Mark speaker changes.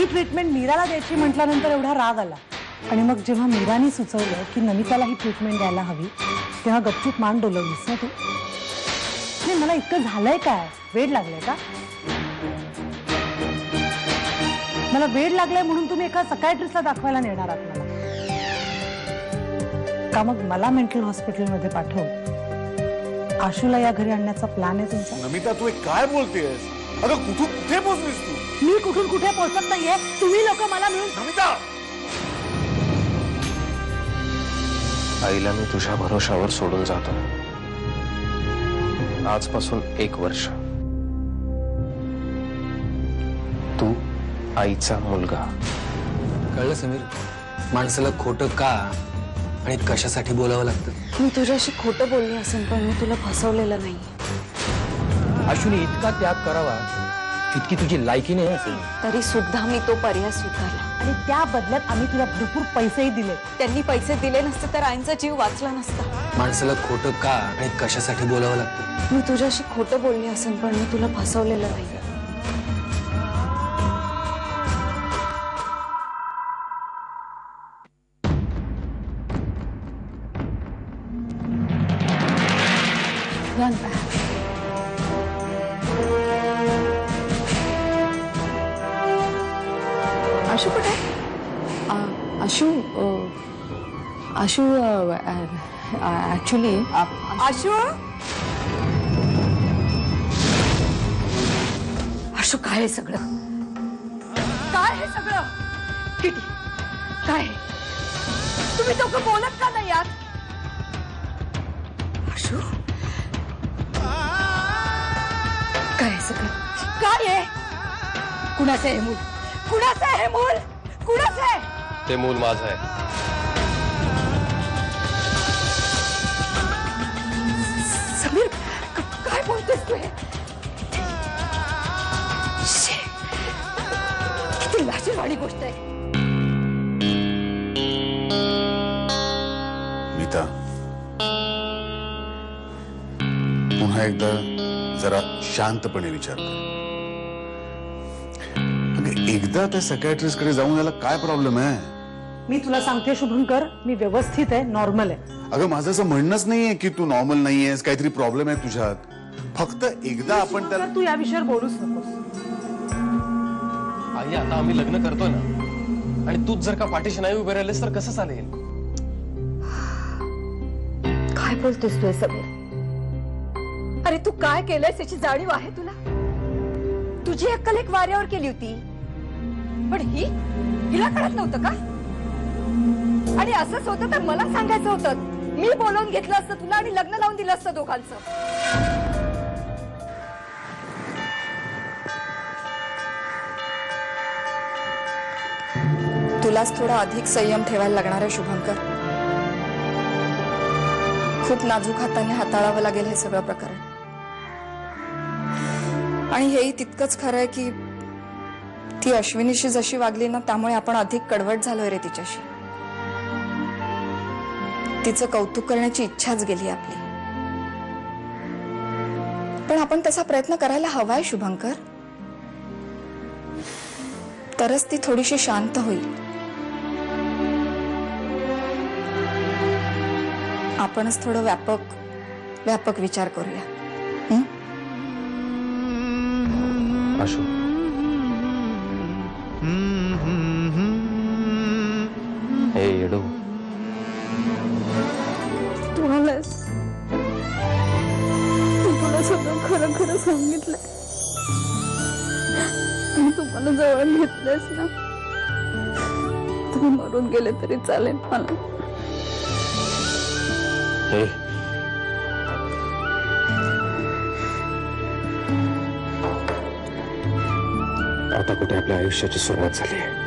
Speaker 1: ही treatment मीराला द्यायची म्हटल्यानंतर एवढा राग आला आणि मग जेव्हा मीराने सुचवलं की नमिताला ही ट्रीटमेंट द्यायला हवी तेव्हा गपचूप मान डोलवलीस ना तू? नाही, मला इतकं झालंय काय? वेड लागलंय का? मला वेड लागलाय म्हणून तुम्ही एका सकायट्रिस्टला दाखवायला नेणार आहात मला का? मग मला मेंटल हॉस्पिटलमध्ये पाठवून आशूला या घरी आणण्याचा प्लॅन आहे तुमचा?
Speaker 2: नमिता तू काय बोलतेस? अगं कुठे पोहोचलीस तू?
Speaker 1: मी कुठून कुठे पोहोचत नाहीये, तुम्ही लोक मला मिळून.
Speaker 2: नमिता,
Speaker 3: आईला मी तुझ्या भरोशावर सोडून जातो. आजपासून 1 वर्ष तू आईचा मुलगा.
Speaker 4: कळलं समीर? माणसाला खोटं का आणि कशासाठी बोलावं लागतं?
Speaker 5: मी तुझ्याशी खोटं बोलली असेल पण मी तुला फसवलेलं नाही.
Speaker 4: आशूने इतका त्याग करावा इतकी तुझी लायकी नाही असेल
Speaker 5: तरी सुद्धा मी तो पर्याय स्वीकारला
Speaker 1: आणि त्या बदल्यात आम्ही तुला भरपूर पैसेही दिले.
Speaker 5: त्यांनी पैसे दिले नसते तर आईंचा जीव वाचला नसता.
Speaker 4: माणसाला खोटं का आणि कशासाठी बोलावं लागतं?
Speaker 5: मी तुझ्याशी खोटं बोलली असेल पण मी तुला फसवलेलं नाही. आशू कुठे? आशू आशू ऍक्च्युली आशू आशू काय आहे सगळं? काय आहे सगळं? किती काय आहे? तुम्ही दोघं बोलत का नाही यात? आशू काय आहे सगळं? काय आहे? कुणाचं आहे मूल? कुणाचं आहे मूल? कुणाचं आहे?
Speaker 3: ते मूल माझं आहे.
Speaker 5: समीर काय बोलतोस तू? हे किती लाजिरवाणी गोष्ट आहे.
Speaker 2: मीता, पुन्हा एकदा जरा शांतपणे विचार कर. एकदा त्या सायकायट्रिस्ट कडे जाऊन याला काय प्रॉब्लेम आहे?
Speaker 1: मी तुला सांगते शुभंकर, मी व्यवस्थित आहे, नॉर्मल आहे.
Speaker 2: अगं माझं असं म्हणणंच नाहीये की तू नॉर्मल नाहीयेस, काहीतरी प्रॉब्लेम आहे तुझ्यात. फक्त एकदा आपण त्याला.
Speaker 1: तू या विषयावर बोलूच नकोस.
Speaker 3: आई, आता आम्ही लग्न करतोय ना आणि तूच जर का पाठीशी नाही उभे राहिलेस तर कसं चालेल?
Speaker 5: काय बोलतोस तू समीर? अरे तू काय केलंयस याची जाणीव आहे तुला? तुझी अक्कल एक वाऱ्यावर केली होती पण हिला कळत नव्हतं का? आणि असंच होतं तर मला सांगायचं होतं. मी बोलवून घेतलं असतं तुला आणि लग्न लावून दिलं असतं दोघांचं. तुलाच थोडा अधिक संयम ठेवायला लागणार आहे शुभंकर. खूप नाजूक हाताने हाताळावं लागेल हे सगळं प्रकरण. आणि हेही तितकंच खरं आहे की ती अश्विनीशी जशी वागली ना त्यामुळे आपण अधिक कडवट झालोय रे तिच्याशी. तिचं कौतुक करण्याची इच्छाच गेली आपली. पण आपण तसा प्रयत्न करायला हवाय शुभंकर. तरच ती थोडीशी शांत होईल. आपणच थोडं व्यापक विचार करूया.
Speaker 3: आशू, हे येडू,
Speaker 5: तू आलास. तुला सगळं खरं खरं सांगितलं आणि तू मला जवळ घेतलंस ना. तुम्ही मरून गेले तरी चालेल मला.
Speaker 3: हे आता कुठे आपल्या आयुष्याची सुरुवात झाली आहे.